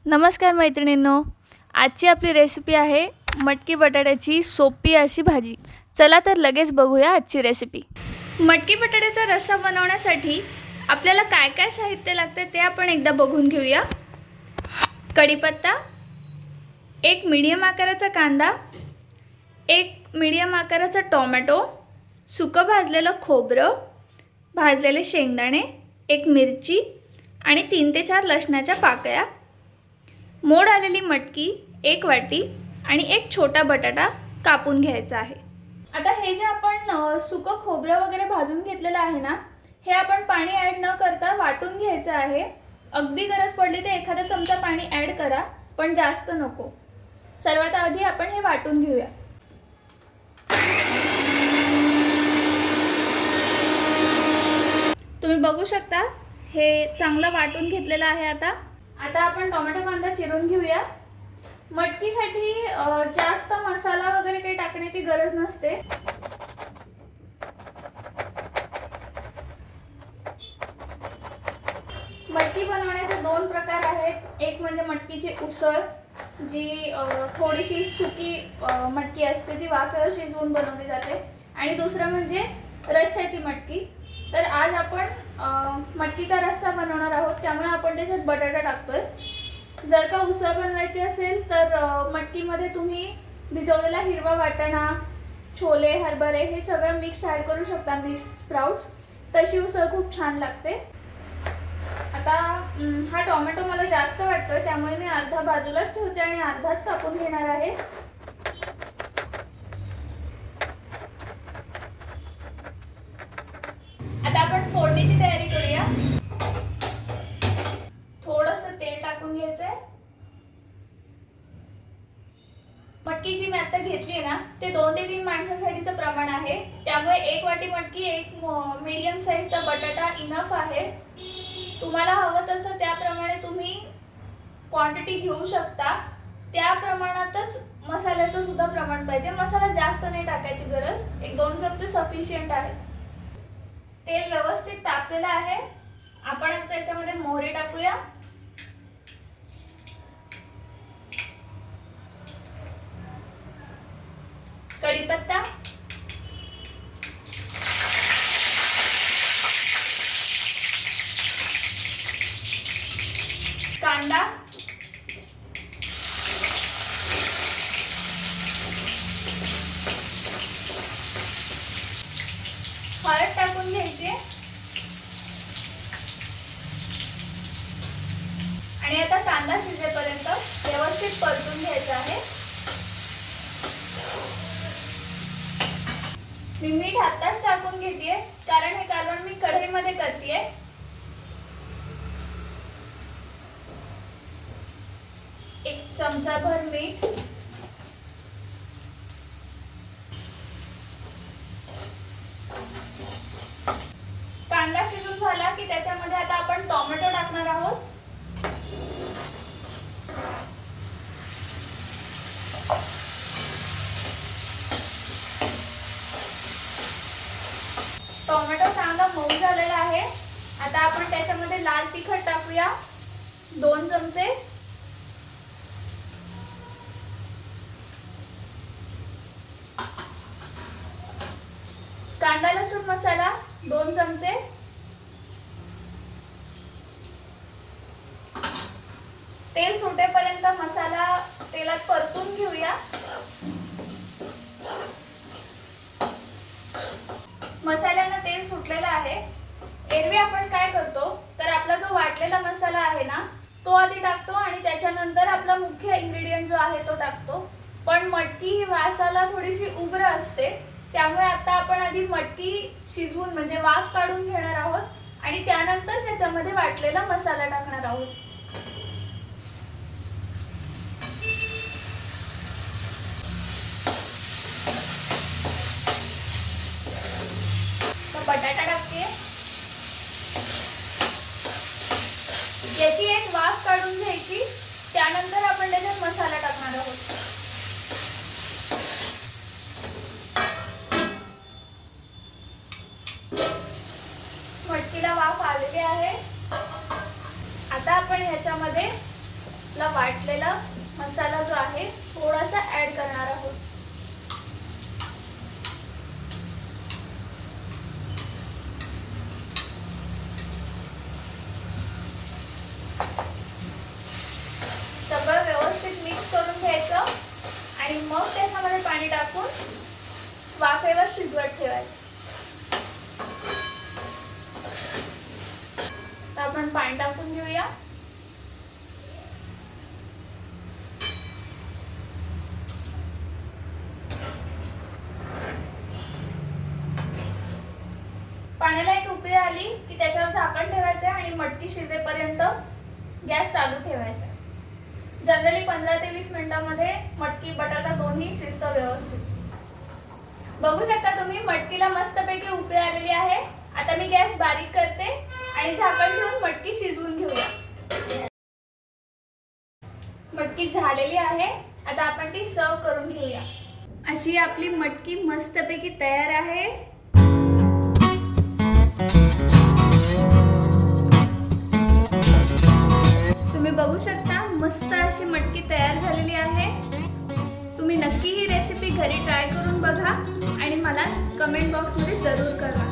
नमस्कार मैत्रिणींनो, आजची आपली रेसिपी आहे मटकी बटाट्याची सोपी अशी भाजी। चला तर लगेच बघूया आजची रेसिपी। मटकी बटाट्याचा रस्सा बनवण्यासाठी आपल्याला काय काय साहित्य लागते ते आपण एकदा बघून घेऊया। कढीपत्ता, एक मीडियम आकाराचा कांदा, एक मीडियम आकाराचा टोमॅटो, सुकं भाजलेलं खोबरं, भाजलेले शेंगदाणे, एक मिरची आणि 3 ते 4 लसणाच्या पाकळ्या, मोड आलेली मटकी एक वाटी आणि एक छोटा बटाटा कापून घ्यायचा आहे। आता हे जे आपण सुकं खोबरं वगैरे भाजून घेतलेलं आहे ना, हे आपण पाणी ॲड न करता वाटून घ्यायचं आहे। अगदी गरज पडली तर एखादा चमचा पाणी ॲड करा, पण जास्त नको। सर्वात आधी आपण हे वाटून घेऊया। तुम्ही बघू शकता हे चांगलं वाटून घेतलेलं आहे। आता आपण टोमॅटो कांदा चिरून घेऊया। मटकीसाठी जास्त मसाला वगैरे काही टाकण्याची गरज नसते। मटकी बनवण्याचे 2 प्रकार आहेत। एक म्हणजे मटकीची उसळ, जी थोडीशी सुकी मटकी असते, ती वाफेवर शिजवून बनवली जाते, आणि दुसरं म्हणजे रश्श्याची मटकी। तर आज आपण मटकीचा रस्सा बनवणार आहोत, त्यामुळे आपण त्याच्यात बटाटा टाकतोय। जर का उसळ बनवायची असेल तर मटकीमध्ये तुम्ही भिजवलेला हिरवा वाटाणा, छोले, हरभरे हे सगळं मिक्स ॲड करू शकता, मिक्स स्प्राउट्स। तशी उसळ खूप छान लागते। आता हा टोमॅटो मला जास्त वाटतोय, त्यामुळे मी अर्धा बाजूलाच ठेवते आणि अर्धाच कापून घेणार आहे। आता आपण फोडणीची तयारी करूया। थोडंसं तेल टाकून घ्यायचंय। मटकी जी मी आता घेतली ना, ते 2 ते 3 माणसांसाठीचं प्रमाण आहे, त्यामुळे 1 वाटी मटकी, एक मीडियम साईजचा बटाटा इनफ आहे। तुम्हाला हवं तसं त्याप्रमाणे तुम्ही क्वांटिटी घेऊ शकता। त्या प्रमाणातच मसाल्याचं सुद्धा प्रमाण पाहिजे। मसाला जास्त नाही टाकायची गरज, 1-2 चमचे सफिशियंट आहे। तेल व्यवस्थित तापलेलं आहे। आपण आता त्याच्यामध्ये मोहरी टाकूया, कढीपत्ता, कांदा, हळद टाकून घ्यायची आणि आता कांदा शिजेपर्यंत व्यवस्थित परतून घ्यायचा आहे। मी मीठ आत्ताच टाकून घेतेय, कारण हे कालवण मी कढईमध्ये करतेय। एक चमचाभर मीठ, कांदा शिजून झाला की त्याच्यामध्ये आता आपण टोमॅटो टाकणार आहोत। टोमॅटो चांगला मऊ झालेला आहे। आता आपण त्याच्यामध्ये लाल तिखट टाकूया, 2 चमचे, कांदा लसूण मसाला 2 चमचे, तेल सुटेपर्यंत मसाला तेलात परतून घेऊया। मसाल्याला तेल सुटलेलं आहे। एरवी आपण काय करतो तर आपला जो वाटलेला मसाला आहे ना, तो आधी टाकतो आणि त्याच्यानंतर आपला मुख्य इन्ग्रेडियंट जो आहे तो टाकतो। पण मटकी ही वासाला थोडीशी उग्र असते, त्यामुळे आता आपण आधी मटकी शिजवून म्हणजे वाफ काढून घेणार आहोत आणि त्यानंतर त्याच्यामध्ये वाटलेला मसाला टाकणार आहोत। बटाटा टाकते, याची एक वाफ काढून घ्यायची, त्यानंतर आपण त्याच्यात मसाला टाकणार आहोत। मटकीला वाफ आलेली आहे। आता आपण ह्याच्यामध्ये आपला वाटलेला मसाला जो आहे थोडासा ॲड करणार आहोत. सगळं व्यवस्थित मिक्स करून घ्यायचं आणि मग त्याच्यामध्ये पाणी टाकून वाफेवर शिजवत ठेवायचं. तर आपण पाणी टाकून घेऊया. पाण्याला एक उकळी आली की त्याच्यावर झाकण ठेवायचं आणि मटकी शिजेपर्यंत गॅस चालू ठेवायचा. जनरली 15 ते 20 मिनिटांमध्ये मटकी बटाटा दोन्ही शिजतं व्यवस्थित. बघू शकता तुम्ही मटकीला मस्तपैकी उकळी आलेली आहे. आता मी गॅस बारीक करते आणि झाकण ठेवून मटकी शिजवून घेऊया. मटकी झालेली आहे. आता आपण ती सर्व करून घेऊया. अशी आपली मटकी मस्तपैकी तयार आहे. तुम्ही बघू शकता मस्त अशी मटकी तयार झालेली आहे. तुम्ही नक्की ही रेसिपी घरी ट्राय करून बघा आणि मला कमेंट बॉक्समध्ये जरूर कळवा.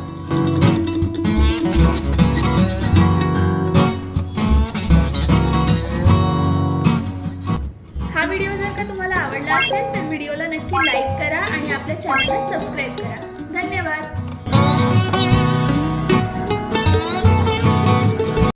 हा व्हिडिओ जर का तुम्हाला आवडला असेल तर व्हिडिओला नक्की लाईक करा आणि आपल्या चॅनलला सबस्क्राईब करा. धन्यवाद.